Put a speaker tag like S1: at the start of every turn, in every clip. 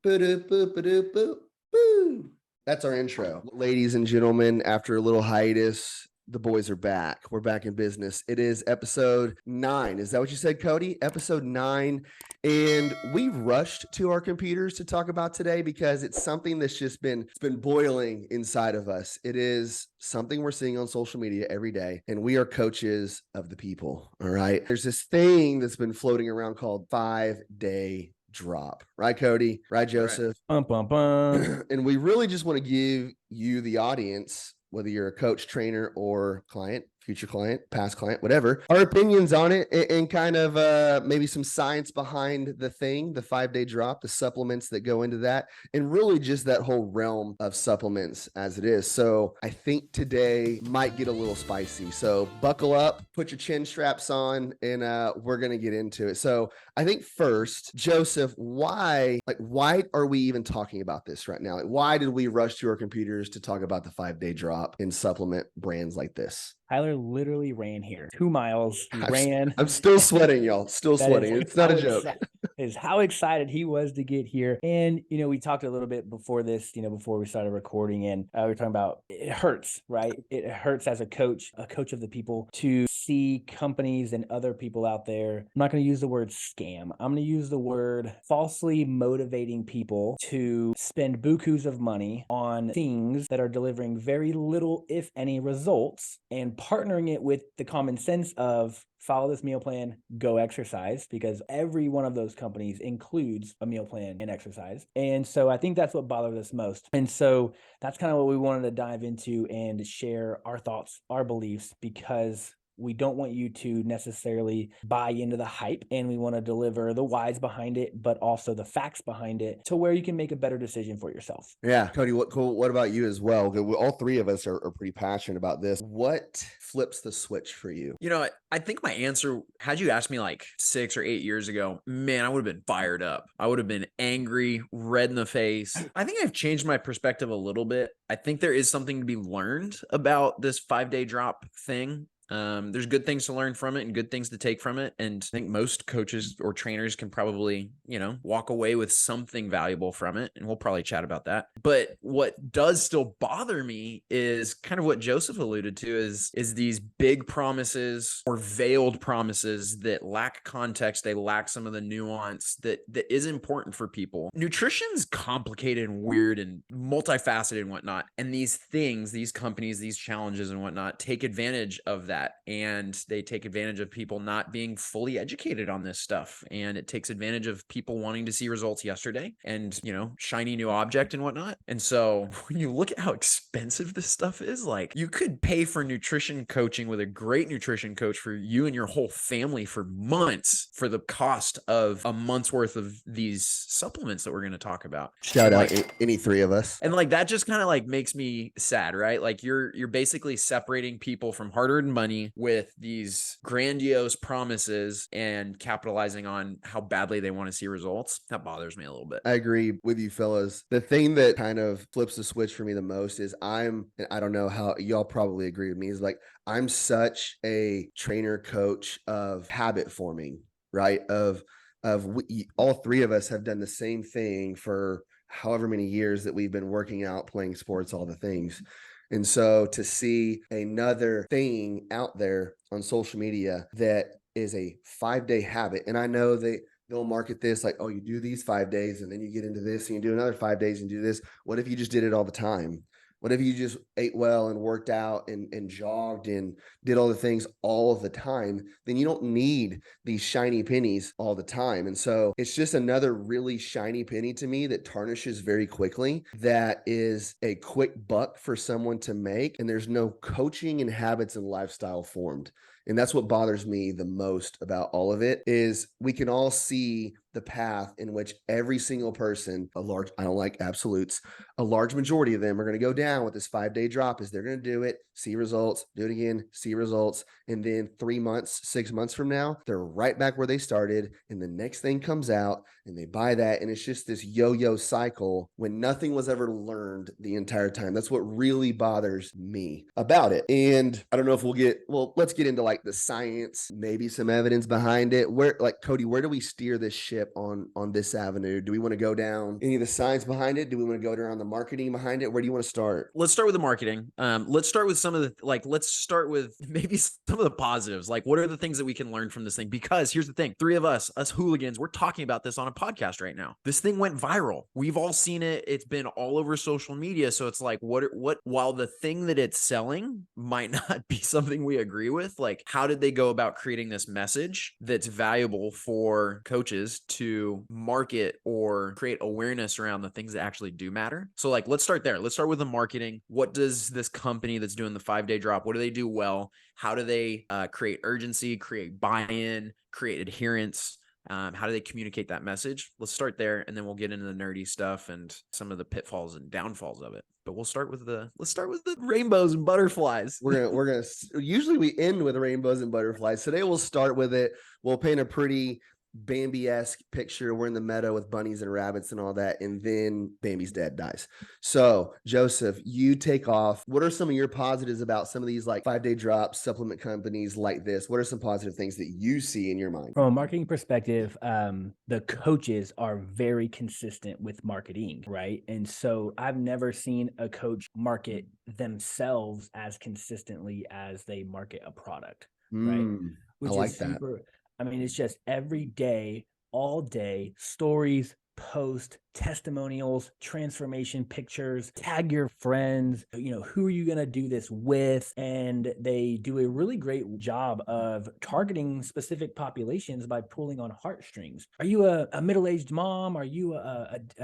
S1: Boo. That's our intro. Ladies and gentlemen, after a little hiatus, the boys are back. We're back in business. It is episode 9. Is that what you said, Cody? Episode 9. And we rushed to our computers to talk about today because it's something that's just been boiling inside of us. It is something we're seeing on social media every day, and we are coaches of the people. All right. There's this thing that's been floating around called 5-day drop, right, Cody? Right, Joseph?
S2: Bum, bum, bum.
S1: And we really just want to give you, the audience, whether you're a coach, trainer, or client, future client, past client, whatever, our opinions on it and kind of maybe some science behind the thing, the 5-day drop, the supplements that go into that, and really just that whole realm of supplements as it is. So I think today might get a little spicy. So buckle up, put your chin straps on, and we're going to get into it. So I think first, Joseph, why are we even talking about this right now? Why did we rush to our computers to talk about the 5-day drop in supplement brands like this?
S2: Tyler literally ran here 2 miles. He ran.
S1: I'm still sweating, y'all. Still sweating. It's not a joke.
S2: Is how excited he was to get here. And, we talked a little bit before this, before we started recording, and we were talking about it hurts, right? It hurts as a coach of the people, to see companies and other people out there. I'm not going to use the word scam. I'm going to use the word falsely motivating people to spend bukus of money on things that are delivering very little, if any, results, and partnering it with the common sense of follow this meal plan, go exercise, because every one of those companies includes a meal plan and exercise. And so I think that's what bothers us most. And so that's kind of what we wanted to dive into and share our thoughts, our beliefs, because we don't want you to necessarily buy into the hype, and we want to deliver the whys behind it, but also the facts behind it, to where you can make a better decision for yourself.
S1: Yeah. Cody, what about you as well? All three of us are pretty passionate about this. What flips the switch for you?
S3: I think my answer, had you asked me like 6 or 8 years ago, man, I would have been fired up. I would have been angry, red in the face. I think I've changed my perspective a little bit. I think there is something to be learned about this 5-day drop thing. There's good things to learn from it and good things to take from it. And I think most coaches or trainers can probably, walk away with something valuable from it. And we'll probably chat about that. But what does still bother me is kind of what Joseph alluded to, is these big promises or veiled promises that lack context. They lack some of the nuance that is important for people. Nutrition's complicated and weird and multifaceted and whatnot. And these things, these companies, these challenges and whatnot take advantage of that. And they take advantage of people not being fully educated on this stuff. And it takes advantage of people wanting to see results yesterday and, shiny new object and whatnot. And so when you look at how expensive this stuff is, like, you could pay for nutrition coaching with a great nutrition coach for you and your whole family for months for the cost of a month's worth of these supplements that we're going to talk about.
S1: Shout out any three of us.
S3: And that just kind of makes me sad, right? Like you're basically separating people from hard-earned money with these grandiose promises and capitalizing on how badly they want to see results. That bothers me a little bit.
S1: I agree with you, fellas. The thing that kind of flips the switch for me the most is and I don't know how y'all probably agree with me, is I'm such a trainer coach of habit forming, right? All three of us have done the same thing for however many years that we've been working out, playing sports, all the things. And so to see another thing out there on social media that is a 5-day habit, and I know they'll market this like, oh, you do these 5 days and then you get into this and you do another 5 days and do this. What if you just did it all the time? What if you just ate well and worked out and jogged and did all the things all of the time? Then you don't need these shiny pennies all the time. And so it's just another really shiny penny to me that tarnishes very quickly. That is a quick buck for someone to make. And there's no coaching and habits and lifestyle formed. And that's what bothers me the most about all of it, is we can all see the path in which every single person, I don't like absolutes, a large majority of them are going to go down with this 5-day drop. Is they're going to do it, see results, do it again, see results. And then 3 months, 6 months from now, they're right back where they started. And the next thing comes out and they buy that. And it's just this yo-yo cycle when nothing was ever learned the entire time. That's what really bothers me about it. And I don't know if let's get into the science, maybe some evidence behind it. Cody, where do we steer this ship leadership on this avenue? Do we want to go down any of the science behind it? Do we want to go down the marketing behind it? Where do you want to start?
S3: Let's start with the marketing. Let's start with some of the, let's start with maybe some of the positives. Like, what are the things that we can learn from this thing? Because here's the thing, three of us hooligans, we're talking about this on a podcast right now. This thing went viral. We've all seen it. It's been all over social media. So it's like, while the thing that it's selling might not be something we agree with, like, how did they go about creating this message that's valuable for coaches to market or create awareness around the things that actually do matter? So like, let's start there. Let's start with the marketing. What does this company that's doing the 5-day drop, what do they do well? How do they create urgency, create buy-in, create adherence? How do they communicate that message? Let's start there, and then we'll get into the nerdy stuff and some of the pitfalls and downfalls of it. But let's start with the rainbows and butterflies.
S1: We're gonna usually we end with rainbows and butterflies. Today we'll start with it. We'll paint a pretty Bambi-esque picture. We're in the meadow with bunnies and rabbits and all that, and then Bambi's dead, dies. So Joseph, you take off. What are some of your positives about some of these like 5-day drops, supplement companies like this? What are some positive things that you see in your mind?
S2: From a marketing perspective, the coaches are very consistent with marketing, right? And so I've never seen a coach market themselves as consistently as they market a product, right?
S1: I like that.
S2: I mean, it's just every day, all day, stories, post, testimonials, transformation pictures, tag your friends, who are you going to do this with? And they do a really great job of targeting specific populations by pulling on heartstrings. Are you a middle-aged mom? Are you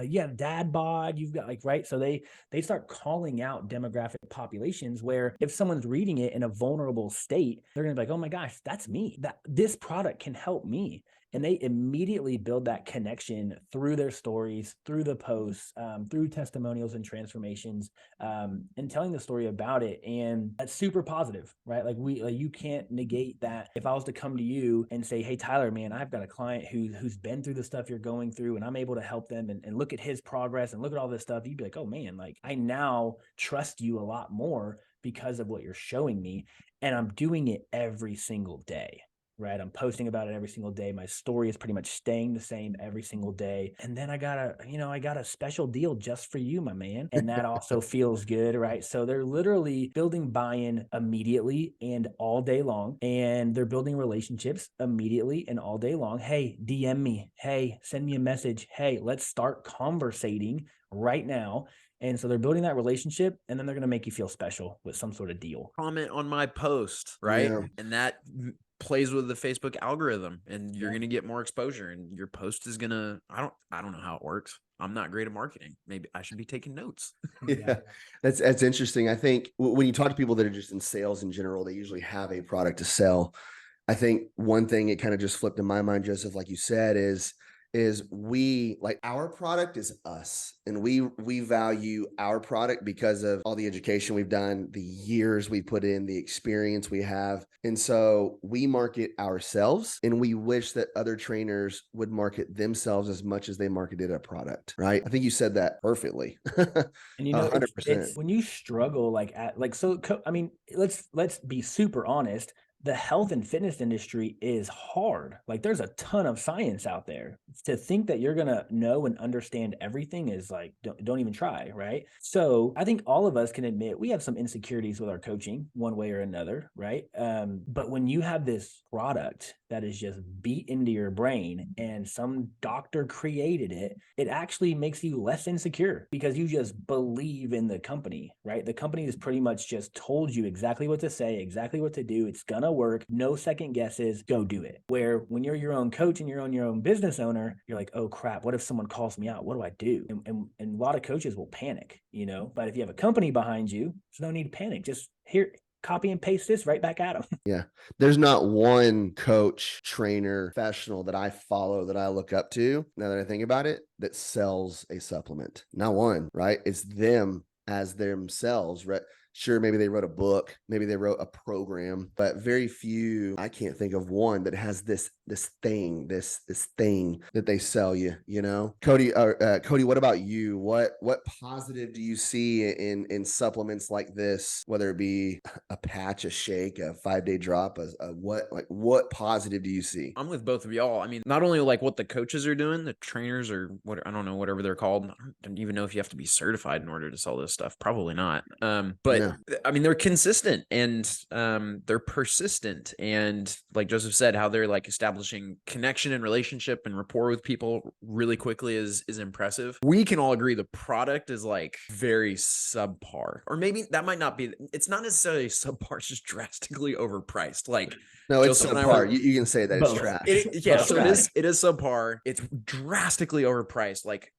S2: you have dad bod? You've got right. So they start calling out demographic populations where if someone's reading it in a vulnerable state, they're going to be like, oh my gosh, that's me. This product can help me. And they immediately build that connection through their stories, through the posts, through testimonials and transformations, and telling the story about it. And that's super positive, right? Like you can't negate that. If I was to come to you and say, hey, Tyler, man, I've got a client who's been through the stuff you're going through, and I'm able to help them and look at his progress and look at all this stuff, you'd be like, oh man, like I now trust you a lot more because of what you're showing me. And I'm doing it every single day. Right. I'm posting about it every single day. My story is pretty much staying the same every single day. And then I got a special deal just for you, my man. And that also feels good. Right. So they're literally building buy-in immediately and all day long. And they're building relationships immediately and all day long. Hey, DM me. Hey, send me a message. Hey, let's start conversating right now. And so they're building that relationship, and then they're going to make you feel special with some sort of deal.
S3: Comment on my post, right?
S1: Yeah.
S3: And that plays with the Facebook algorithm, and you're going to get more exposure, and your post is going to, I don't know how it works. I'm not great at marketing. Maybe I should be taking notes.
S1: Yeah, that's interesting. I think when you talk to people that are just in sales in general, they usually have a product to sell. I think one thing it kind of just flipped in my mind, Joseph, like you said, is we like our product is us, and we value our product because of all the education we've done, the years we put in, the experience we have. And so we market ourselves, and we wish that other trainers would market themselves as much as they marketed a product, right? I think you said that perfectly.
S2: And
S1: 100%.
S2: it's when you struggle I mean, let's be super honest. The health and fitness industry is hard. Like there's a ton of science out there. To think that you're going to know and understand everything is like, don't even try. Right. So I think all of us can admit we have some insecurities with our coaching one way or another. Right. But when you have this product that is just beat into your brain and some doctor created it, it actually makes you less insecure because you just believe in the company, right? The company has pretty much just told you exactly what to say, exactly what to do. It's gonna work, no second guesses, go do it. Where when you're your own coach and you're on your own business owner, you're like, oh crap, what if someone calls me out? What do I do? And a lot of coaches will panic, but if you have a company behind you, there's no need to panic. Just copy and paste this right back at them.
S1: Yeah. There's not one coach, trainer, professional that I follow that I look up to, now that I think about it, that sells a supplement. Not one, right? It's them as themselves, right? Sure, maybe they wrote a book, maybe they wrote a program, but very few, I can't think of one that has this thing that they sell you, you know. Cody, what about you? What positive do you see in supplements like this, whether it be a patch, a shake, a 5-day drop, what positive do you see?
S3: I'm with both of y'all. I mean, not only like what the coaches are doing, the trainers or what, I don't know, whatever they're called. I don't even know if you have to be certified in order to sell this stuff. Probably not. But
S1: No.
S3: I mean, they're consistent and they're persistent. And like Joseph said, how they're like establishing connection and relationship and rapport with people really quickly is impressive. We can all agree the product is like very subpar, or maybe that might not be. It's not necessarily subpar; it's just drastically overpriced. Like
S1: No, it's
S3: Joseph and I were
S1: subpar. You can say that it's
S2: Both.
S1: trash.
S3: yeah,
S2: Both.
S3: so it is subpar. It's drastically overpriced. Like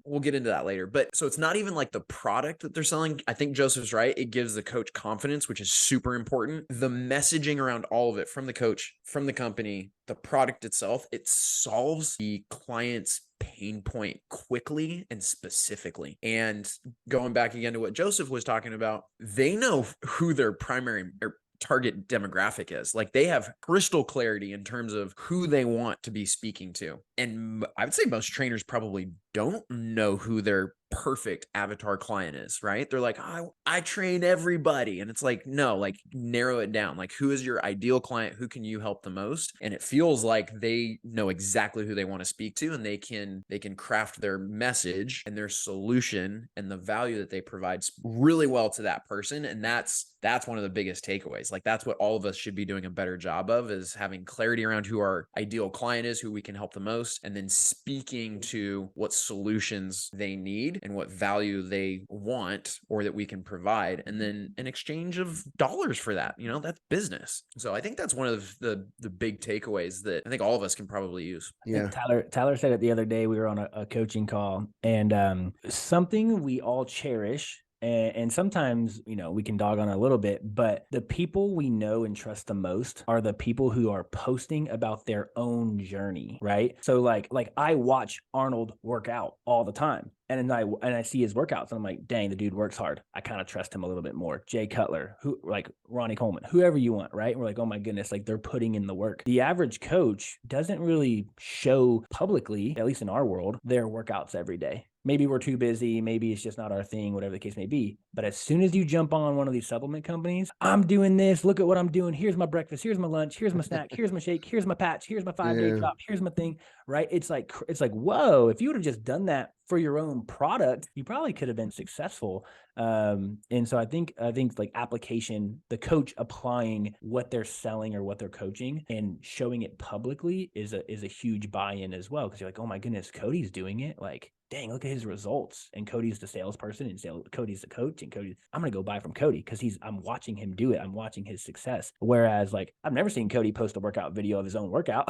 S3: we'll get into that later. But so it's not even like the product that they're selling. I think Joseph's right. It gives the coach confidence, which is super important. The messaging around all of it from the coach, from the company, the product itself, it solves the client's pain point quickly and specifically. And going back again to what Joseph was talking about, they know who their primary or target demographic is. Like they have crystal clarity in terms of who they want to be speaking to. And I would say most trainers probably don't know who their perfect avatar client is, right? They're like, I train everybody. And it's like, no, like narrow it down. Like who is your ideal client? Who can you help the most? And it feels like they know exactly who they want to speak to, and they can craft their message and their solution and the value that they provide really well to that person. And that's one of the biggest takeaways. Like that's what all of us should be doing a better job of, is having clarity around who our ideal client is, who we can help the most, and then speaking to what solutions they need and what value they want or that we can provide, and then an exchange of dollars for that. You know, that's business. So I think that's one of the big takeaways that I think all of us can probably use.
S1: Yeah.
S2: Tyler said it the other day. We were on a coaching call, and something we all cherish. And sometimes, we can dog on a little bit, but the people we know and trust the most are the people who are posting about their own journey, right? So like I watch Arnold work out all the time. And I see his workouts and I'm like, dang, the dude works hard. I kind of trust him a little bit more. Jay Cutler, who like Ronnie Coleman, whoever you want, right? And we're like, oh my goodness, like they're putting in the work. The average coach doesn't really show publicly, at least in our world, their workouts every day. Maybe we're too busy. Maybe it's just not our thing, whatever the case may be. But as soon as you jump on one of these supplement companies, I'm doing this. Look at what I'm doing. Here's my breakfast. Here's my lunch. Here's my snack. Here's my shake. Here's my patch. Here's my 5-day
S1: Yeah.
S2: drop. Here's my thing, right? It's like, whoa, if you would have just done that for your own product, you probably could have been successful. And so I think like application, the coach applying what they're selling or what they're coaching and showing it publicly is a huge buy-in as well. Cause you're like, oh my goodness, Cody's doing it. Like, dang, look at his results. And Cody's the salesperson and Cody's the coach, and I'm going to go buy from Cody because I'm watching him do it. I'm watching his success. Whereas like, I've never seen Cody post a workout video of his own workout.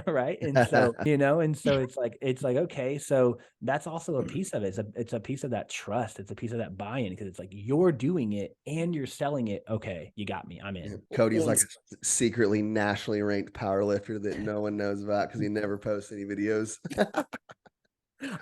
S2: Right. And so, and so it's like, okay, so that's also a piece of it. It's a piece of that trust. It's a piece of that buy-in, because it's like, you're doing it and you're selling it. Okay. You got me. I'm in.
S1: Yeah. Cody's like a secretly nationally ranked power lifter that no one knows about because he never posts any videos.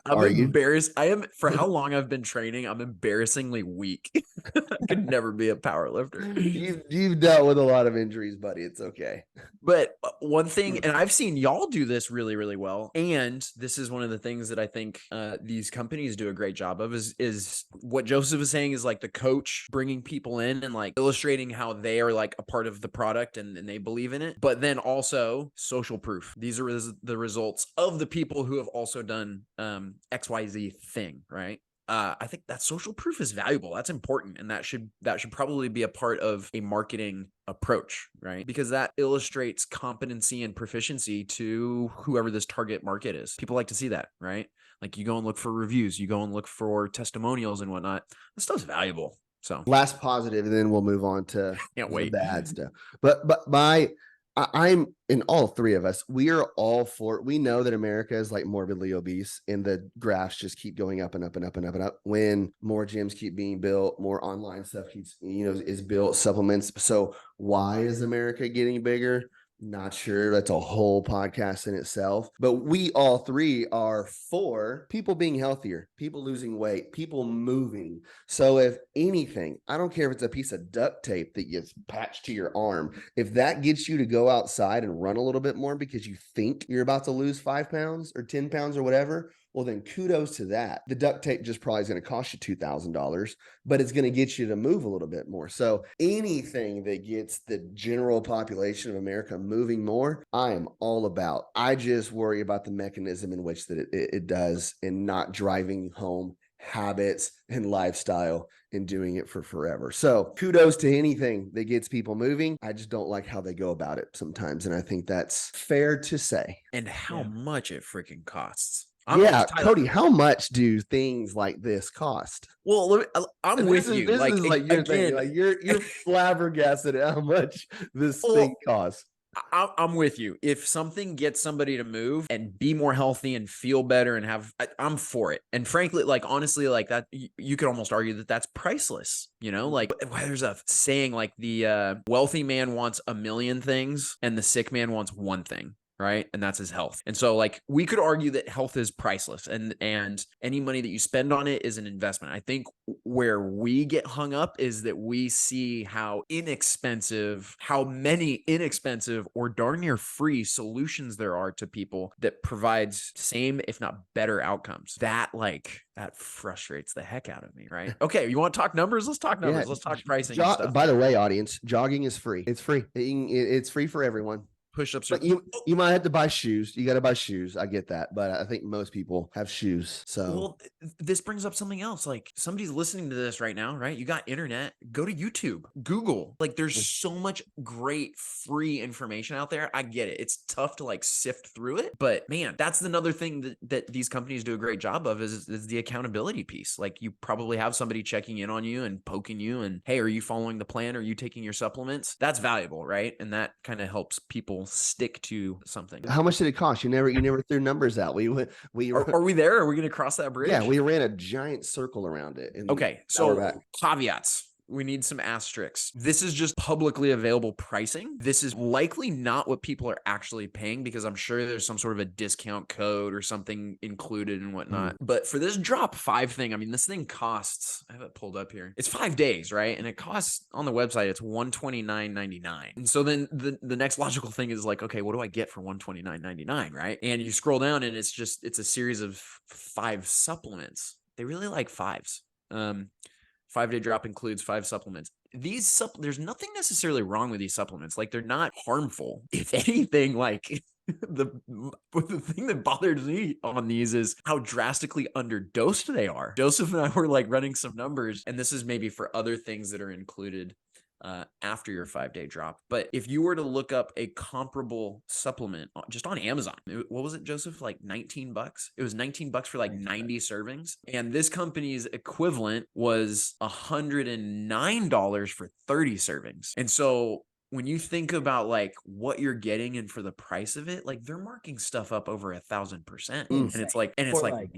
S3: I'm
S1: Are you?
S3: embarrassed. I am, for how long I've been training, I'm embarrassingly weak. I could never be a power lifter.
S1: You've dealt with a lot of injuries, buddy. It's okay.
S3: But one thing, and I've seen y'all do this really, really well, and this is one of the things that I think these companies do a great job of, is what Joseph is saying, is like the coach bringing people in and like illustrating how they are like a part of the product and they believe in it, but then also social proof. These are the results of the people who have also done XYZ thing, right? I think that social proof is valuable. That's important. And that should probably be a part of a marketing approach, right? Because that illustrates competency and proficiency to whoever this target market is. People like to see that, right? Like you go and look for reviews, you go and look for testimonials and whatnot. That stuff's valuable. So
S1: last positive, and then we'll move on to
S3: the
S1: bad stuff. But I'm in all three of us. We are all for. We know that America is like morbidly obese, and the graphs just keep going up and up and up and up and up. When more gyms keep being built, more online stuff keeps is built, supplements. So why is America getting bigger? Not sure. That's a whole podcast in itself. But we all three are for people being healthier, people losing weight, people moving. So if anything, I don't care if it's a piece of duct tape that gets patched to your arm, if that gets you to go outside and run a little bit more because you think you're about to lose 5 pounds or 10 pounds or whatever, well, then kudos to that. The duct tape just probably is going to cost you $2,000, but it's going to get you to move a little bit more. So anything that gets the general population of America moving more, I am all about. I just worry about the mechanism in which that it does and not driving home habits and lifestyle and doing it for forever. So kudos to anything that gets people moving. I just don't like how they go about it sometimes. And I think that's fair to say.
S3: And how much it freaking costs.
S1: Yeah, Cody, how much do things like this cost?
S3: Well, I'm with you.
S1: This is like your
S3: again,
S1: thing. Like you're flabbergasted at how much this thing costs.
S3: I'm with you. If something gets somebody to move and be more healthy and feel better and I'm for it. And frankly, like honestly, like that, you could almost argue that that's priceless. You know, like there's a saying like the wealthy man wants a million things and the sick man wants one thing. Right. And that's his health. And so like we could argue that health is priceless and any money that you spend on it is an investment. I think where we get hung up is that we see how many inexpensive or darn near free solutions there are to people that provides same, if not better outcomes. That frustrates the heck out of me. Right. Okay. You want to talk numbers? Let's talk numbers. Let's talk pricing and stuff.
S1: By the way, audience, jogging is free. It's free. It's free for everyone.
S3: Push-ups
S1: but you might have to buy shoes. You got to buy shoes. I get that, but I think most people have shoes. So
S3: well, this brings up something else. Like somebody's listening to this right now, right? You got internet, go to YouTube, Google. Like there's so much great free information out there. I get it. It's tough to like sift through it, but man, that's another thing that these companies do a great job of is the accountability piece. Like you probably have somebody checking in on you and poking you and, hey, are you following the plan? Are you taking your supplements? That's valuable, right? And that kind of helps people stick to something.
S1: How much did it cost? You never threw numbers out. We
S3: are we there? Are we going to cross that bridge?
S1: Yeah, we ran a giant circle around it.
S3: Okay, so caveats. We need some asterisks. This is just publicly available pricing. This is likely not what people are actually paying because I'm sure there's some sort of a discount code or something included and whatnot. But for this drop 5 thing, I mean, this thing costs, I have it pulled up here. It's 5 days, right? And it costs on the website, it's $129.99. And so then the next logical thing is like, okay, what do I get for $129.99, right? And you scroll down and it's a series of 5 supplements. They really like 5s. 5-day drop includes 5 supplements. There's nothing necessarily wrong with these supplements. Like they're not harmful. If anything, like the thing that bothers me on these is how drastically underdosed they are. Joseph and I were like running some numbers, and this is maybe for other things that are included after your 5-day drop. But if you were to look up a comparable supplement just on Amazon, what was it, Joseph? Like $19? It was $19 for like 90 servings. And this company's equivalent was $109 for 30 servings. And so when you think about like what you're getting and for the price of it, like they're marking stuff up over 1,000%. And it's like,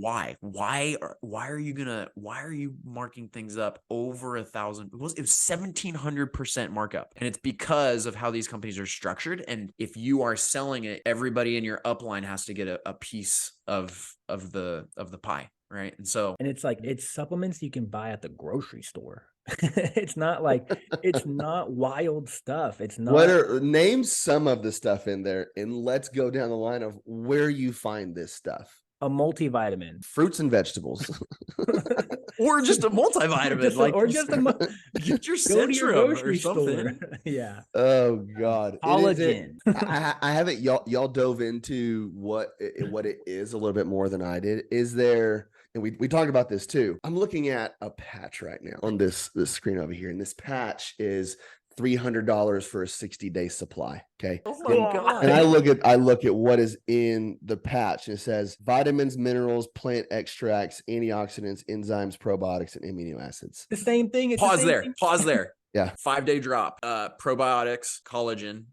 S3: why are you marking things up over 1,000? It was 1,700% markup. And it's because of how these companies are structured. And if you are selling it, everybody in your upline has to get a piece of the pie. Right. And
S2: it's like, it's supplements you can buy at the grocery store. It's not wild stuff. It's not.
S1: Name some of the stuff in there and let's go down the line of where you find this stuff.
S2: A multivitamin,
S1: fruits and vegetables,
S3: or just a multivitamin, get your Centrum or something.
S2: Yeah.
S1: Oh God.
S2: Collagen.
S1: I haven't y'all dove into what it is a little bit more than I did. Is there? And we talked about this too. I'm looking at a patch right now on this screen over here, and this patch is $300 for a 60-day supply. Okay.
S2: Oh my God.
S1: And I look at what is in the patch, and it says vitamins, minerals, plant extracts, antioxidants, enzymes, probiotics, and amino acids.
S2: The same thing.
S3: Pause there.
S1: Yeah.
S3: 5-day drop. Probiotics, collagen,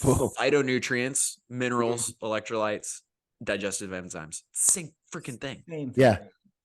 S3: phytonutrients, minerals, electrolytes, digestive enzymes. Same freaking thing.
S1: Yeah.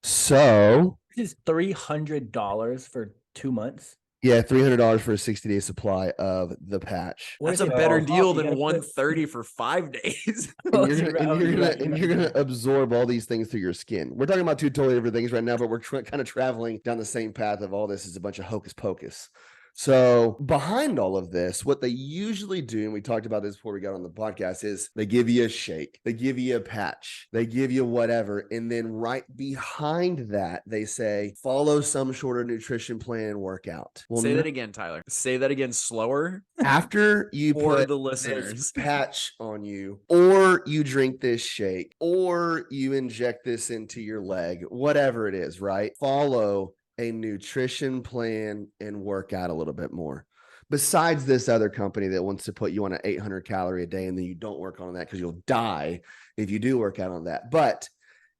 S1: So
S2: this is $300 for 2 months.
S1: Yeah, $300 for a 60-day supply of the patch.
S2: What
S3: That's
S2: is
S3: a
S2: it?
S3: better
S2: Oh,
S3: deal
S2: you
S3: than
S2: gotta put
S3: 130 for 5 days.
S1: And
S2: Oh,
S1: you're
S2: you're
S1: gonna
S2: right.
S1: and
S2: Oh,
S1: you're
S2: you're
S1: gonna
S2: right.
S1: and you're gonna absorb all these things through your skin. We're talking about two totally different things right now, but we're kind of traveling down the same path of all this is a bunch of hocus pocus. So behind all of this, what they usually do, and we talked about this before we got on the podcast, is they give you a shake, they give you a patch, they give you whatever, and then right behind that, they say follow some sort of nutrition plan and workout. Well,
S3: Say that again, Tyler. Say that again slower
S1: after you
S3: for
S1: put
S3: the
S1: this
S3: listeners.
S1: patch on you, or you drink this shake, or you inject this into your leg, whatever it is, right? Follow a nutrition plan and work out a little bit more. Besides this other company that wants to put you on an 800 calorie a day and then you don't work on that because you'll die if you do work out on that. But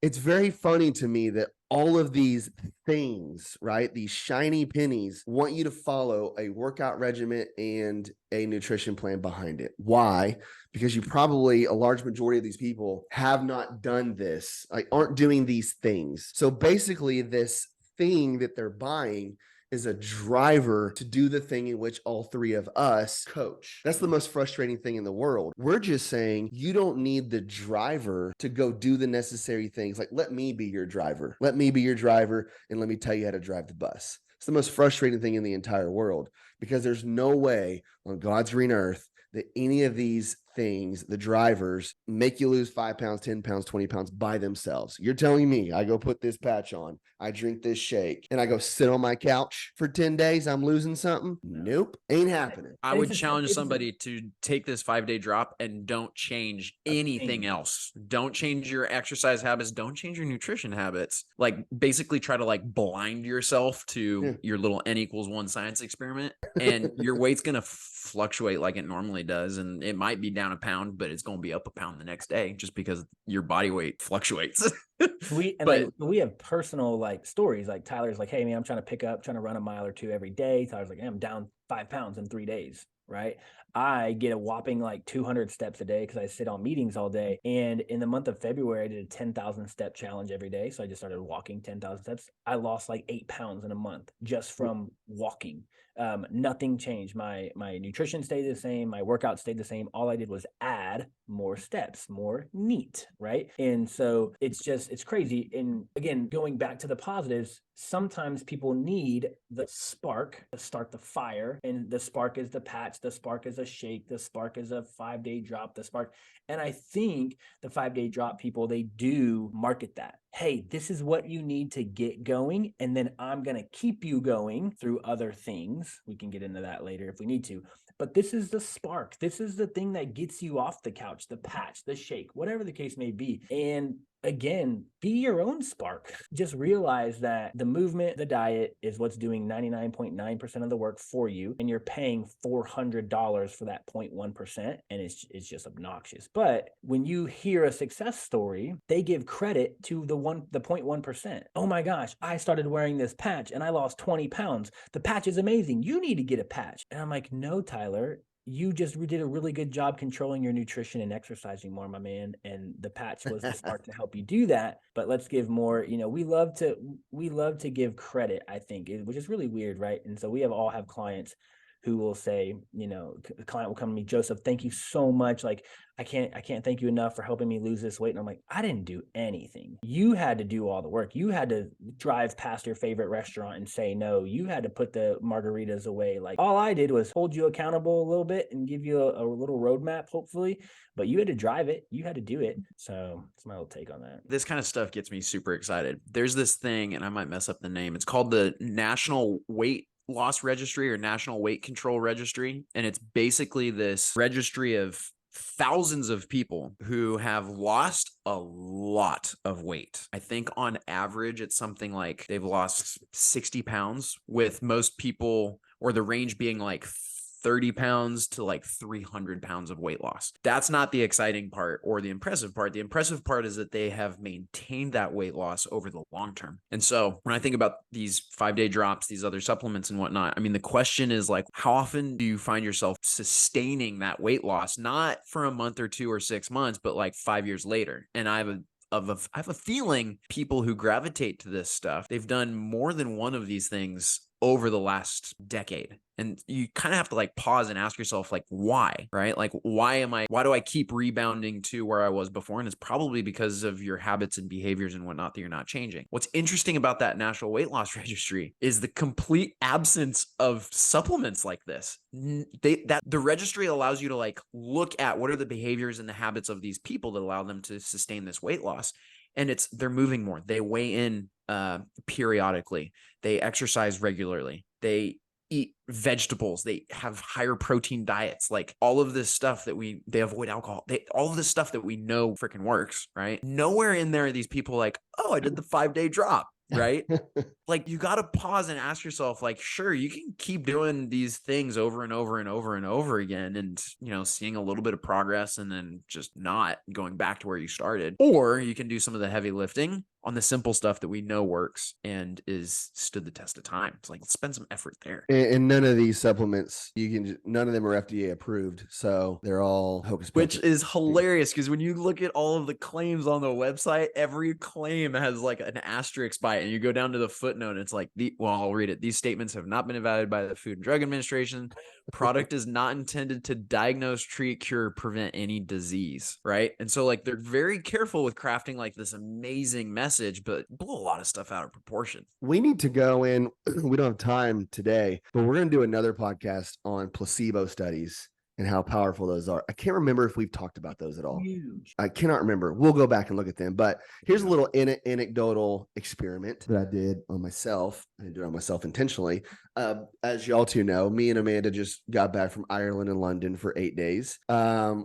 S1: it's very funny to me that all of these things, right? These shiny pennies want you to follow a workout regimen and a nutrition plan behind it. Why? Because you probably, a large majority of these people have not done this, like aren't doing these things. So basically, this thing that they're buying is a driver to do the thing in which all three of us coach. That's the most frustrating thing in the world. We're just saying you don't need the driver to go do the necessary things. Like, let me be your driver. Let me be your driver and let me tell you how to drive the bus. It's the most frustrating thing in the entire world because there's no way on God's green earth that any of these things, the drivers, make you lose 5 pounds, 10 pounds, 20 pounds by themselves. You're telling me I go put this patch on, I drink this shake, and I go sit on my couch for 10 days, I'm losing something? Nope, ain't happening.
S3: I
S2: And
S3: would
S2: it's
S3: challenge somebody to take this 5 day drop and don't change anything else. Don't change your exercise habits. Don't change your nutrition habits. Like basically try to like blind yourself to your little N=1 science experiment, and your weight's going to fluctuate like it normally does. And it might be down a pound, but it's going to be up a pound the next day just because your body weight fluctuates.
S2: We have personal like stories. Like Tyler's like, hey man, I'm trying to run a mile or two every day. Tyler's like, hey, I'm down 5 pounds in 3 days. Right. I get a whopping like 200 steps a day because I sit on meetings all day. And in the month of February, I did a 10,000 step challenge every day. So I just started walking 10,000 steps. I lost like 8 pounds in a month just from walking. Nothing changed. My nutrition stayed the same. My workout stayed the same. All I did was add more steps, more neat, right? And so it's crazy. And again, going back to the positives, sometimes people need the spark to start the fire, and the spark is the patch, the spark is a shake, the spark is a 5-day drop, the spark. And I think the 5-day drop people, they do market that. Hey, this is what you need to get going. And then I'm going to keep you going through other things. We can get into that later if we need to. But this is the spark. This is the thing that gets you off the couch, the patch, the shake, whatever the case may be. And again, be your own spark. Just realize that the movement, the diet is what's doing 99.9% of the work for you. And you're paying $400 for that 0.1%. And it's just obnoxious. But when you hear a success story, they give credit to the 0.1%. Oh my gosh, I started wearing this patch and I lost 20 pounds. The patch is amazing. You need to get a patch. And I'm like, no, Tyler, you just did a really good job controlling your nutrition and exercising more, my man. And the patch was the spark to help you do that. But let's give more, we love to give credit, I think, which is really weird, right? And so we all have clients who will say, a client will come to me, Joseph, thank you so much. Like, I can't thank you enough for helping me lose this weight. And I'm like, I didn't do anything. You had to do all the work. You had to drive past your favorite restaurant and say no. You had to put the margaritas away. Like, all I did was hold you accountable a little bit and give you a little roadmap, hopefully. But you had to drive it. You had to do it. So that's my little take on that.
S3: This kind of stuff gets me super excited. There's this thing, and I might mess up the name. It's called the National Weight Loss Registry or National Weight Control Registry. And it's basically this registry of thousands of people who have lost a lot of weight. I think on average, it's something like they've lost 60 pounds, with most people, or the range being like 30 pounds to like 300 pounds of weight loss. That's not the exciting part or the impressive part. The impressive part is that they have maintained that weight loss over the long term. And so when I think about these 5-day drops, these other supplements and whatnot, I mean, the question is like, how often do you find yourself sustaining that weight loss? Not for a month or 2 or 6 months, but like 5 years later. And I have a feeling people who gravitate to this stuff, they've done more than one of these things over the last decade. And you kind of have to like pause and ask yourself, like, why, right? Like, why do I keep rebounding to where I was before? And it's probably because of your habits and behaviors and whatnot that you're not changing. What's interesting about that National Weight Loss Registry is the complete absence of supplements like this. The registry allows you to like look at what are the behaviors and the habits of these people that allow them to sustain this weight loss. And they're moving more. They weigh in periodically. They exercise regularly. They eat vegetables. They have higher protein diets. Like all of this stuff they avoid alcohol. All of this stuff that we know freaking works, right? Nowhere in there are these people like, oh, I did the 5-day drop, right? Like you got to pause and ask yourself, like, sure, you can keep doing these things over and over and over and over again and, seeing a little bit of progress and then just not going back to where you started. Or you can do some of the heavy lifting on the simple stuff that we know works and is stood the test of time. It's like, let's spend some effort there.
S1: And none of these supplements, none of them are FDA approved. So they're all hocus pocus.
S3: Which is hilarious because when you look at all of the claims on the website, every claim has like an asterisk by it. And you go down to the footnote and it's like, I'll read it. These statements have not been evaluated by the Food and Drug Administration. Product is not intended to diagnose, treat, cure, prevent any disease, right? And so like they're very careful with crafting like this amazing message, but blow a lot of stuff out of proportion.
S1: We need to go in. We don't have time today, but we're going to do another podcast on placebo studies and how powerful those are. I can't remember if we've talked about those at all.
S2: Huge.
S1: I cannot remember. We'll go back and look at them. But here's a little anecdotal experiment that I did on myself. I didn't do it on myself intentionally. As y'all two know, me and Amanda just got back from Ireland and London for 8 days.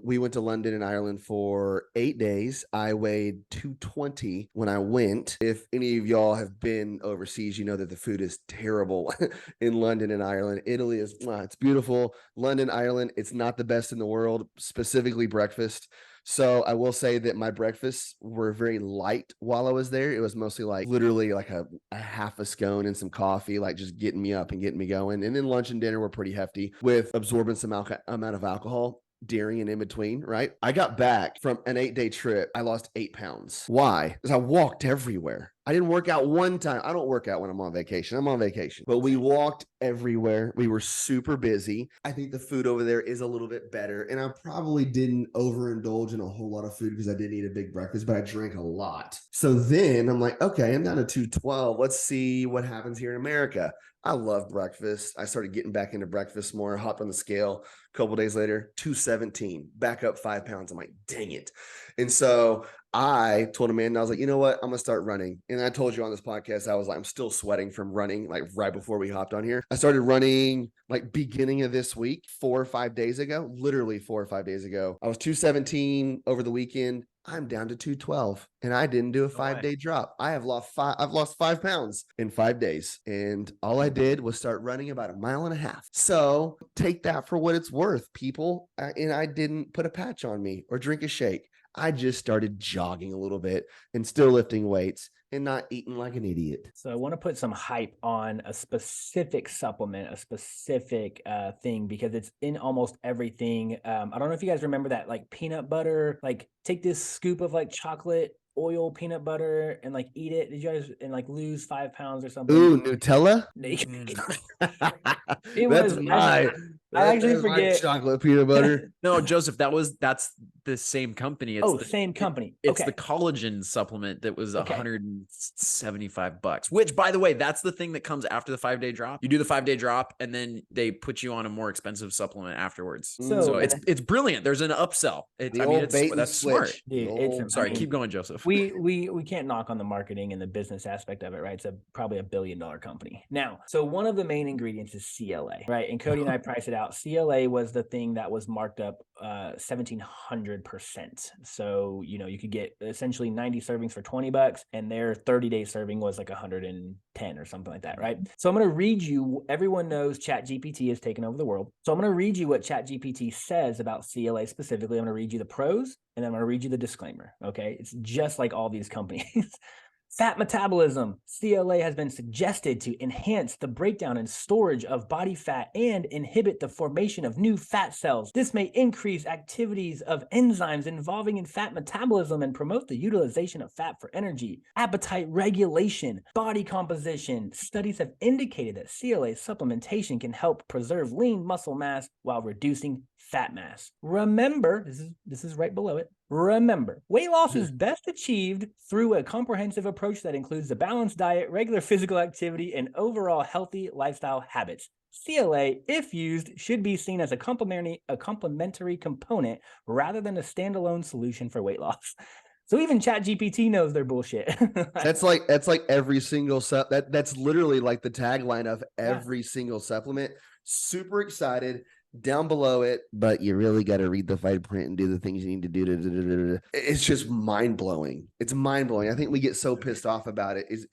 S1: We went to London and Ireland for 8 days. I weighed 220 when I went. If any of y'all have been overseas, you know that the food is terrible in London and Ireland. Italy is, it's beautiful. London, Ireland, it's not the best in the world, specifically breakfast. So I will say that my breakfasts were very light while I was there. It was mostly like literally like a half a scone and some coffee, like just getting me up and getting me going. And then lunch and dinner were pretty hefty with absorbing some amount of alcohol during and in between, right? I got back from an 8-day trip. I lost 8 pounds. Why? Because I walked everywhere. I didn't work out one time. I don't work out when I'm on vacation. I'm on vacation. But we walked everywhere. We were super busy. I think the food over there is a little bit better. And I probably didn't overindulge in a whole lot of food because I didn't eat a big breakfast, but I drank a lot. So then I'm like, okay, I'm down to 212. Let's see what happens here in America. I love breakfast. I started getting back into breakfast more. I hopped on the scale a couple days later, 217, back up 5 pounds. I'm like, dang it. And so I told Amanda, I was like, you know what? I'm going to start running. And I told you on this podcast, I was like, I'm still sweating from running, like right before we hopped on here. I started running like beginning of this week, 4 or 5 days ago, literally 4 or 5 days ago. I was 217 over the weekend. I'm down to 212 and I didn't do a 5-day drop. I've lost 5 pounds in 5 days. And all I did was start running about 1.5 miles. So take that for what it's worth, people. And I didn't put a patch on me or drink a shake. I just started jogging a little bit and still lifting weights and not eating like an idiot.
S2: So I want to put some hype on a specific supplement, a specific thing, because it's in almost everything. I don't know if you guys remember that, like peanut butter, like take this scoop of like chocolate oil peanut butter and like eat it. Did you guys and like lose 5 pounds or something?
S1: Ooh, Nutella?
S2: It
S1: That's
S2: was
S1: my
S2: I actually forget
S1: chocolate peanut butter.
S3: No, Joseph, that's the same company. It's
S2: same company.
S3: It's
S2: okay.
S3: the collagen supplement that was
S2: Okay.
S3: $175, which by the way, that's the thing that comes after the 5-day drop. You do the 5-day drop and then they put you on a more expensive supplement afterwards. So it's brilliant. There's an upsell. That's smart.
S2: Dude,
S3: sorry, keep going, Joseph.
S2: We can't knock on the marketing and the business aspect of it, right? It's probably $1 billion company. Now, so one of the main ingredients is CLA, right? And Cody and I price it out. CLA was the thing that was marked up 1,700%. So, you could get essentially 90 servings for $20 and their 30-day serving was like 110 or something like that, right? So I'm going to read you, everyone knows ChatGPT has taken over the world. So I'm going to read you what ChatGPT says about CLA specifically. I'm going to read you the pros and then I'm going to read you the disclaimer, okay? It's just like all these companies. Fat metabolism. CLA has been suggested to enhance the breakdown and storage of body fat and inhibit the formation of new fat cells. This may increase activities of enzymes involving in fat metabolism and promote the utilization of fat for energy. Appetite regulation, body composition. Studies have indicated that CLA supplementation can help preserve lean muscle mass while reducing fat mass. Remember, this is right below it. Remember, weight loss is best achieved through a comprehensive approach that includes a balanced diet, regular physical activity, and overall healthy lifestyle habits. CLA, if used, should be seen as a complementary component rather than a standalone solution for weight loss. So even ChatGPT knows they're bullshit.
S1: That's like every single that's literally like the tagline of every single supplement. Super excited. Down below it, but you really got to read the fine print and do the things you need to do. It's just mind blowing. It's mind blowing. I think we get so pissed off about it. Is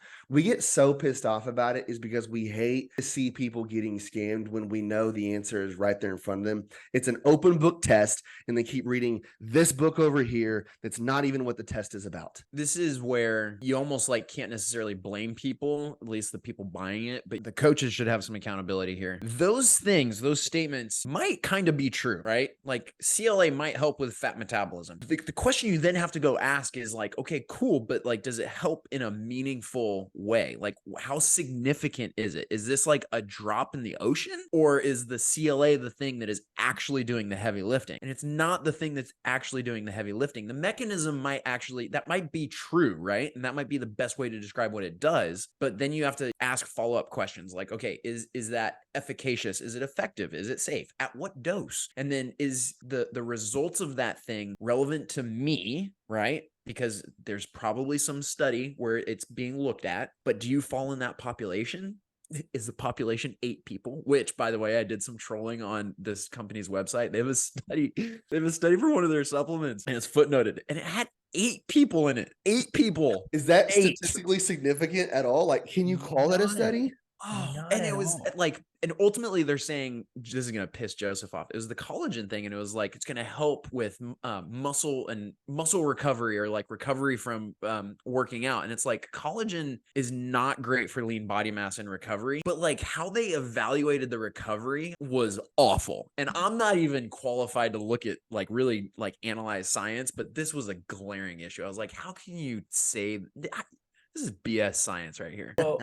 S1: because we hate to see people getting scammed when we know the answer is right there in front of them. It's an open book test, and they keep reading this book over here that's not even what the test is about.
S3: This is where you almost like can't necessarily blame people, at least the people buying it, but the coaches should have some accountability here. Those things, those statements might kind of be true, right? Like CLA might help with fat metabolism. The question you then have to go ask is like, okay, cool, but like, does it help in a meaningful way? Like, how significant is it? Is this like a drop in the ocean, or is the CLA the thing that is actually doing the heavy lifting? And it's not the thing that's actually doing the heavy lifting. The mechanism might actually, that might be true, right? And that might be the best way to describe what it does. But then you have to ask follow-up questions like, okay, is that efficacious? Is it effective? Is it safe? At what dose? And then is the results of that thing relevant to me, right? Because there's probably some study where it's being looked at, but do you fall in that population? Is the population 8 people? Which, by the way, I did some trolling on this company's website. They have a study for one of their supplements, and it's footnoted, and it had 8 people in it. 8 people.
S1: Is that statistically significant at all? Like, can you call that a study?
S3: Oh, and it was like, and ultimately they're saying, this is going to piss Joseph off. It was the collagen thing. And it was like, it's going to help with muscle recovery, or like recovery from working out. And it's like, collagen is not great for lean body mass and recovery, but like how they evaluated the recovery was awful. And I'm not even qualified to look at like really like analyze science, but this was a glaring issue. I was like, how can you say this is BS science right here?
S2: Well,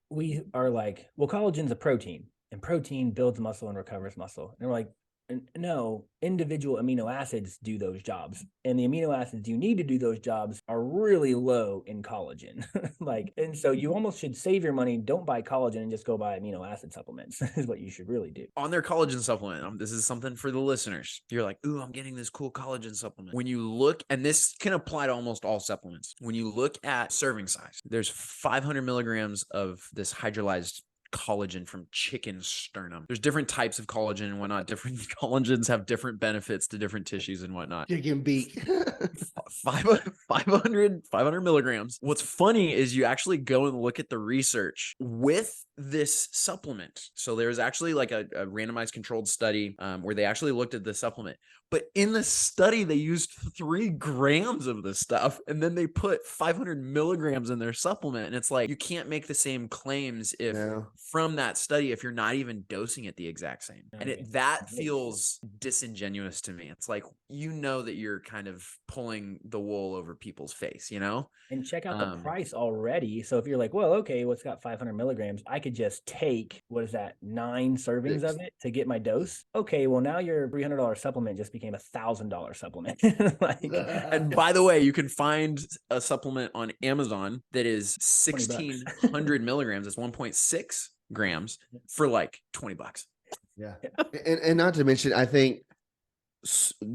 S2: we are like, well, collagen's a protein, and protein builds muscle and recovers muscle. And we're like, no, individual amino acids do those jobs, and the amino acids you need to do those jobs are really low in collagen. And so you almost should save your money. Don't buy collagen and just go buy amino acid supplements is what you should really do.
S3: On their collagen supplement, this is something for the listeners. You're like, ooh, I'm getting this cool collagen supplement. When you look, and this can apply to almost all supplements, when you look at serving size, there's 500 milligrams of this hydrolyzed collagen from chicken sternum. There's different types of collagen and whatnot. Different collagens have different benefits to different tissues and whatnot.
S1: Chicken beak.
S3: 500 milligrams. What's funny is you actually go and look at the research with this supplement. So there was actually like a randomized controlled study where they actually looked at the supplement. But in the study, they used 3 grams of this stuff, and then they put 500 milligrams in their supplement. And it's like, you can't make the same claims from that study if you're not even dosing it the exact same. And that feels disingenuous to me. It's like, you know that you're kind of pulling the wool over people's face, you know?
S2: And check out the price already. So if you're like, well, okay, what's got 500 milligrams? I could just take, 9 servings of it to get my dose. Okay, well, now your $300 supplement just became $1,000 supplement.
S3: And by the way, you can find a supplement on Amazon that is 1,600 milligrams. It's 1.6 grams for like $20.
S1: Yeah. And not to mention, I think,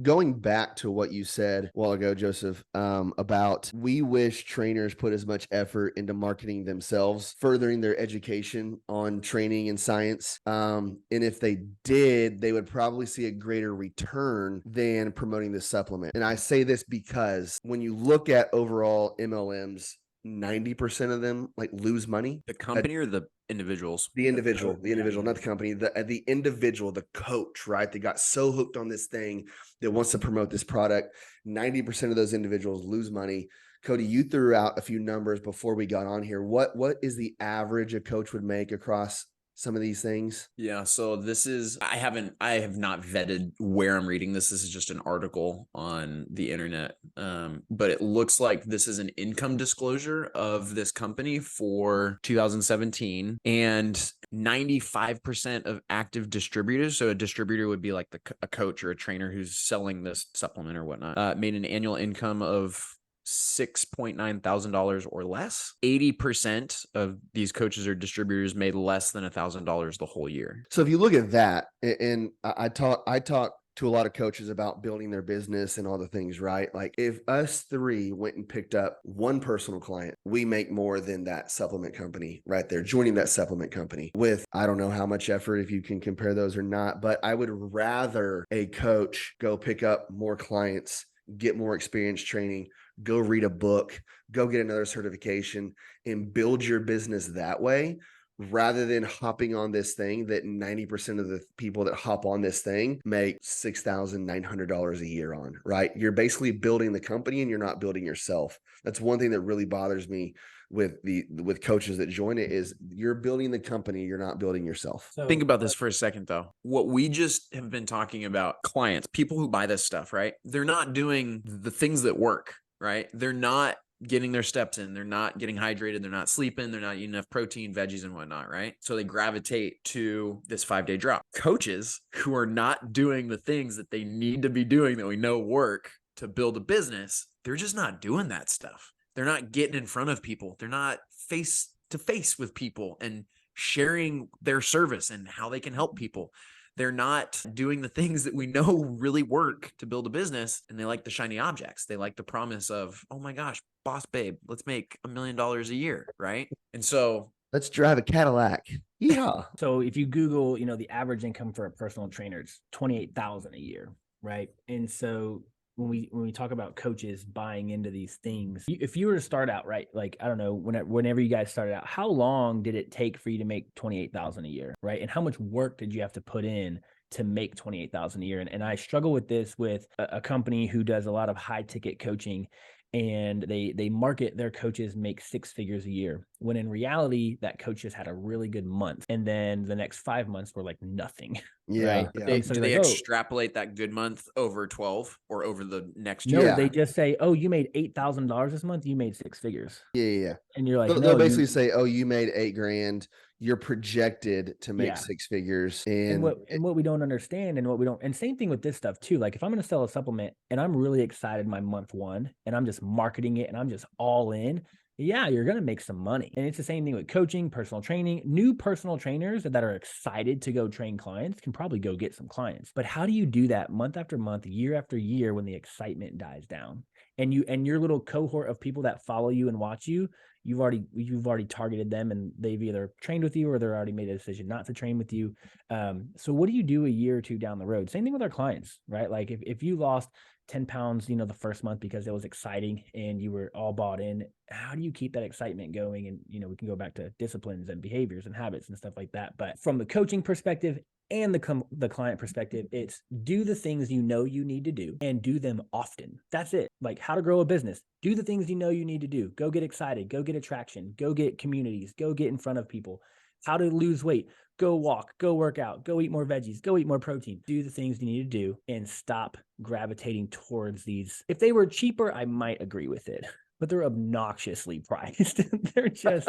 S1: going back to what you said a while ago, Joseph, about we wish trainers put as much effort into marketing themselves, furthering their education on training and science. And if they did, they would probably see a greater return than promoting this supplement. And I say this because when you look at overall MLMs, 90% of them like lose money.
S3: The company or the individuals?
S1: The individual, not the company, the individual, the coach, right? They got so hooked on this thing that wants to promote this product. 90% of those individuals lose money. Cody, you threw out a few numbers before we got on here. What is the average a coach would make across some of these things?
S3: Yeah, so this is I have not vetted where I'm reading this. This is just an article on the internet. But it looks like this is an income disclosure of this company for 2017, and 95% of active distributors, so a distributor would be like a coach or a trainer who's selling this supplement or whatnot, made an annual income of $6,900 or less. 80% of these coaches or distributors made less than $1,000 the whole year.
S1: So if you look at that, and I talk to a lot of coaches about building their business and all the things, right? Like if us three went and picked up one personal client, we make more than that supplement company right there, joining that supplement company with, I don't know how much effort, if you can compare those or not, but I would rather a coach go pick up more clients, get more experience training, go read a book, go get another certification, and build your business that way, rather than hopping on this thing that 90% of the people that hop on this thing make $6,900 a year on, right? You're basically building the company and you're not building yourself. That's one thing that really bothers me with coaches that join it, is you're building the company, you're not building yourself.
S3: So think about this for a second, though. What we just have been talking about, clients, people who buy this stuff, right? They're not doing the things that work, right? They're not getting their steps in. They're not getting hydrated. They're not sleeping. They're not eating enough protein, veggies, and whatnot, right? So they gravitate to this 5-day drop. Coaches who are not doing the things that they need to be doing that we know work to build a business, they're just not doing that stuff. They're not getting in front of people. They're not face to face with people and sharing their service and how they can help people. They're not doing the things that we know really work to build a business, and they like the shiny objects. They like the promise of, oh my gosh, boss babe, let's make $1 million a year, right? And so
S1: let's drive a Cadillac. Yeah.
S2: So if you Google, the average income for a personal trainer, it's $28,000 a year, right? And so when we talk about coaches buying into these things, if you were to start out, right, like, I don't know, whenever you guys started out, how long did it take for you to make $28,000 a year, right? And how much work did you have to put in to make $28,000 a year? And I struggle with this with a company who does a lot of high ticket coaching, and they market their coaches make 6 figures a year, when in reality that coach just had a really good month, and then the next 5 months were like nothing.
S1: Yeah.
S2: Right.
S1: Yeah.
S3: do they extrapolate that good month over 12 or over the next year?
S2: No, they just say, oh, you made $8,000 this month, you made 6 figures.
S1: Yeah.
S2: And you're like,
S1: they'll basically say, oh, you made $8,000, you're projected to make 6 figures.
S2: And what we don't understand, and same thing with this stuff too. Like if I'm going to sell a supplement and I'm really excited my month one and I'm just marketing it and I'm just all in, yeah, you're going to make some money. And it's the same thing with coaching, personal training. New personal trainers that are excited to go train clients can probably go get some clients. But how do you do that month after month, year after year, when the excitement dies down? And your little cohort of people that follow you and watch you, you've already targeted them, and they've either trained with you or they're already made a decision not to train with you. So what do you do a year or two down the road? Same thing with our clients, right? Like if you lost 10 pounds, the first month because it was exciting and you were all bought in, how do you keep that excitement going? And, we can go back to disciplines and behaviors and habits and stuff like that. But from the coaching perspective and the client perspective, it's do the things you know you need to do and do them often. That's it. Like how to grow a business. Do the things you know you need to do. Go get excited. Go get attraction. Go get communities. Go get in front of people. How to lose weight. Go walk, go work out, go eat more veggies, go eat more protein. Do the things you need to do and stop gravitating towards these. If they were cheaper, I might agree with it, but they're obnoxiously priced. They're just,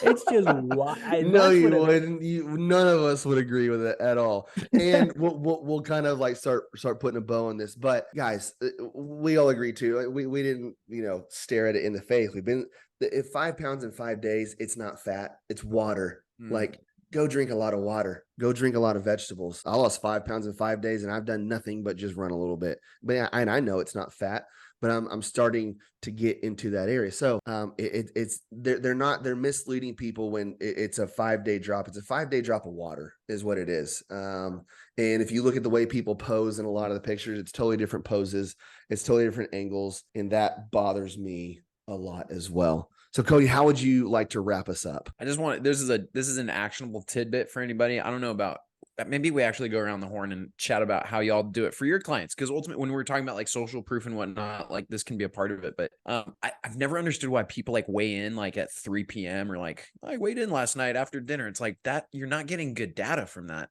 S2: it's just why.
S1: No, you wouldn't. None of us would agree with it at all. And we'll kind of like start putting a bow on this. But guys, we all agree too. Like, we didn't, stare at it in the face. We've been, if 5 pounds in 5 days, it's not fat, it's water. Like, go drink a lot of water, go drink a lot of vegetables. I lost 5 pounds in 5 days and I've done nothing but just run a little bit. But yeah, and I know it's not fat, but I'm starting to get into that area. So they're misleading people when it's a 5-day drop. It's a 5-day drop of water is what it is. And if you look at the way people pose in a lot of the pictures, it's totally different poses. It's totally different angles. And that bothers me a lot as well. So Cody, how would you like to wrap us up?
S3: I just want, this is an actionable tidbit for anybody. I don't know about maybe we actually go around the horn and chat about how y'all do it for your clients. Because ultimately, when we're talking about like social proof and whatnot, like this can be a part of it. But I've never understood why people like weigh in like at 3 p.m. or like, I weighed in last night after dinner. It's like that you're not getting good data from that.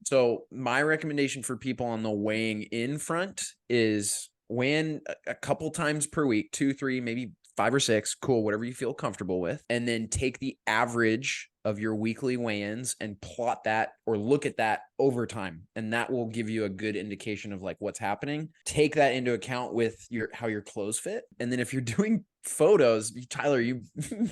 S3: So my recommendation for people on the weighing in front is weigh in a couple times per week, 2, 3, maybe 5 or 6, cool, whatever you feel comfortable with. And then take the average of your weekly weigh-ins and plot that or look at that over time. And that will give you a good indication of like what's happening. Take that into account with how your clothes fit. And then if you're doing photos, Tyler, you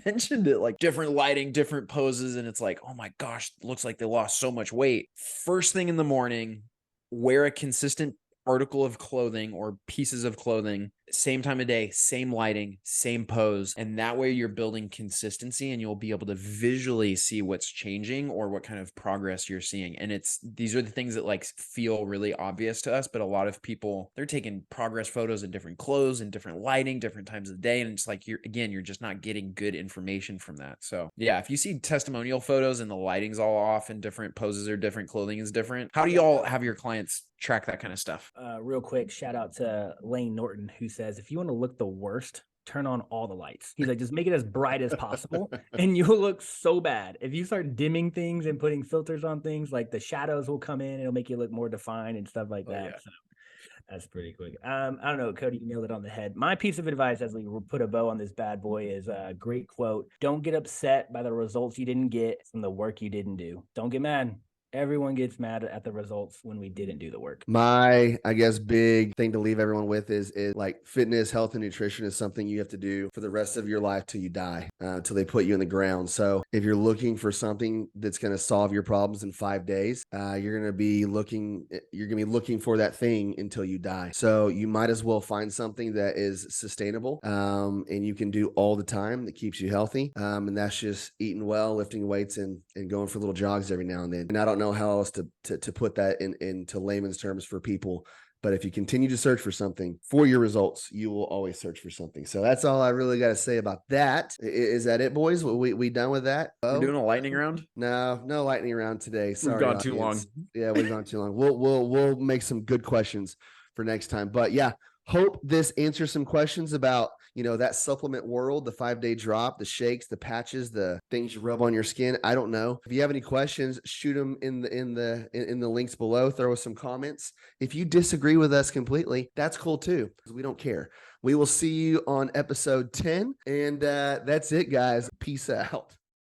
S3: mentioned it, like different lighting, different poses. And it's like, oh my gosh, looks like they lost so much weight. First thing in the morning, wear a consistent article of clothing or pieces of clothing, same time of day, same lighting, same pose. And that way you're building consistency and you'll be able to visually see what's changing or what kind of progress you're seeing. And these are the things that like feel really obvious to us, but a lot of people, they're taking progress photos in different clothes and different lighting, different times of the day. And it's like, you're just not getting good information from that. So yeah, if you see testimonial photos and the lighting's all off and different poses or different clothing is different, how do y'all have your clients track that kind of stuff?
S2: Real quick, shout out to Lane Norton, who says, if you want to look the worst, turn on all the lights. He's like, just make it as bright as possible and you'll look so bad. If you start dimming things and putting filters on things, like the shadows will come in, it'll make you look more defined and stuff like that. Yeah. So that's pretty quick. I don't know, Cody, you nailed it on the head. My piece of advice as we put a bow on this bad boy is a great quote. Don't get upset by the results you didn't get from the work you didn't do. Don't get mad. Everyone gets mad at the results when we didn't do the work.
S1: My, I guess, big thing to leave everyone with is like fitness, health, and nutrition is something you have to do for the rest of your life till you die, till they put you in the ground. So if you're looking for something that's going to solve your problems in 5 days, you're going to be looking for that thing until you die. So you might as well find something that is sustainable, and you can do all the time that keeps you healthy. And that's just eating well, lifting weights, and going for little jogs every now and then. And I don't know how else to put that into layman's terms for people. But if you continue to search for something for your results, you will always search for something. So that's all I really got to say about that. Is that it, boys? We done with that?
S3: We're doing a lightning round?
S1: No lightning round today. Sorry,
S3: we've gone
S1: audience.
S3: too long.
S1: Yeah, we've gone too long. We'll make some good questions for next time. But yeah, hope this answers some questions about, that supplement world, the 5-day drop, the shakes, the patches, the things you rub on your skin. I don't know. If you have any questions, shoot them in the links below. Throw us some comments. If you disagree with us completely, that's cool too, because we don't care. We will see you on episode 10. And that's it, guys. Peace out.